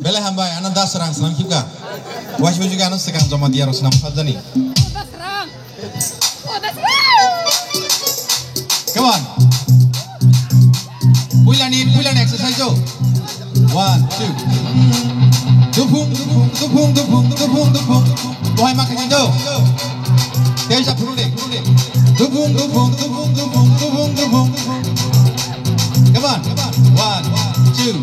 Bela hambai anak das serang senam juga. Washu juga anak sekarang sama dia harus senam saja nih. Come on. Bulan exercise jo. 1, 2. Dupung. Boy makan jo. Dia bisa burung deh. Dupung. Come on. 1, 2, 3.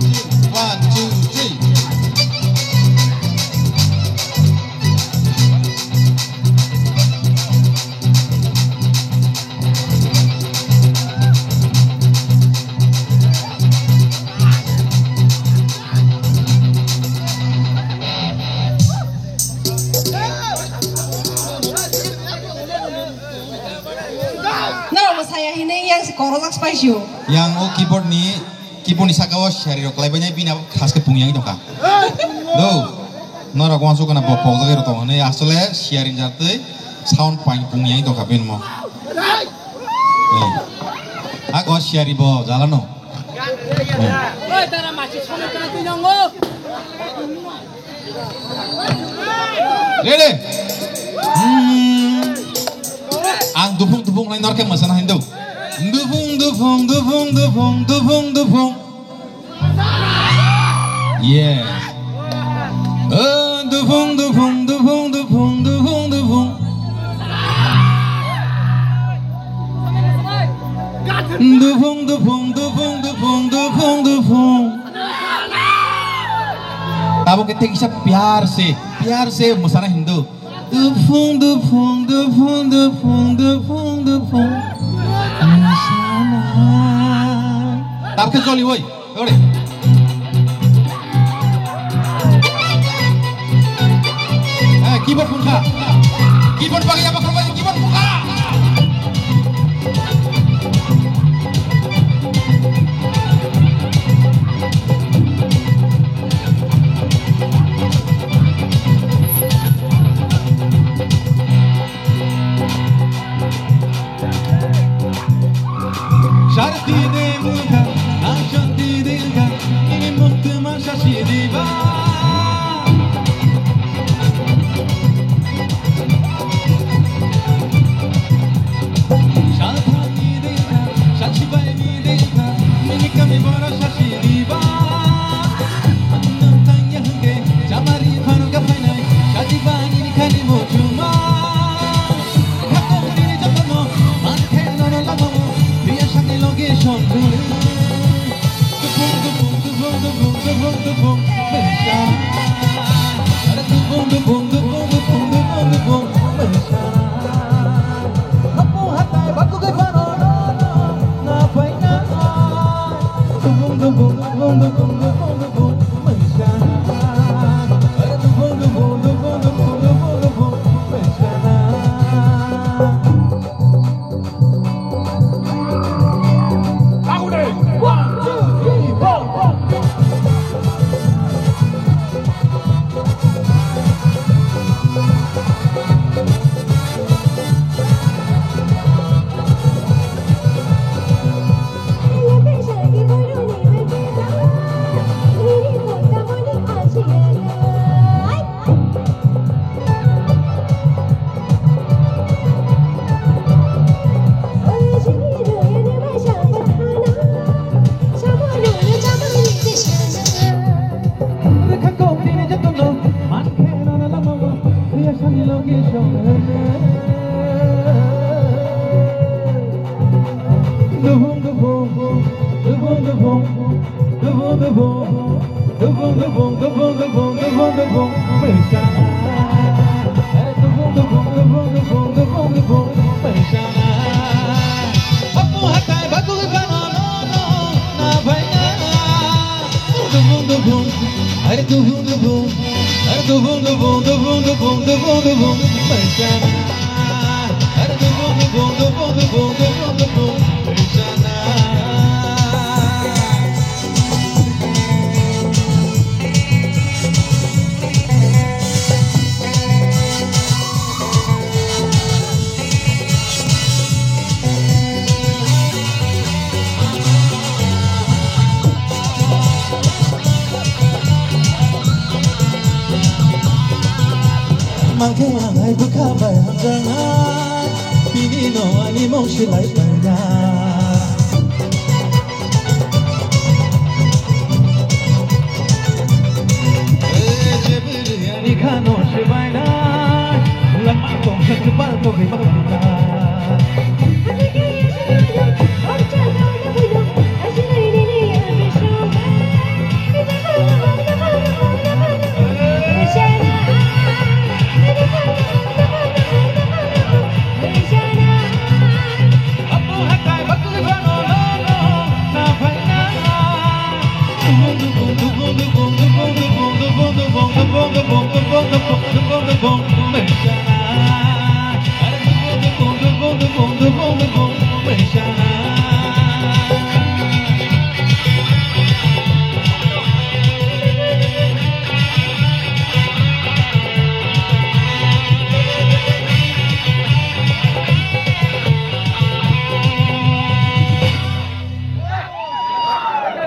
Korolak spasiu. Yang keyboard ni sakawas share ro klai banyak bina khas ke pungyang itu kan. Do. Nora kau masuk kena bopok lagi roto. Nih asalnya sharing jatuh sound point pungyang itu kapin mo. Aku share ibo jalan no. Ready? Ang dupung lain norke masana Hindu. Dupung. Yeah. Dupung. Tahu kita kisah प्यार से Musanah Hindu. Dupung. Tapi kecuali woi, boleh. Keyboard buka. Keyboard pakai apa kerumah? Keyboard buka. Sharti de muka, ashanti de ga, ini mukti masasi diba. Shalthani de ga, shachibai de ga, ini kami bora shasi diba. Annam yang ke, jamari khanu ka phainai, shachibai ini khani mo chuma. Mangke angai bukabai hanggangan Bini no ani mong silay tanya Jebiri ani kano shibay na Lama kong sakipal ko kay makita Boom, boom, boom, boom, boom, boom, boom, boom, boom, boom, boom, boom, boom, boom, boom, boom, boom,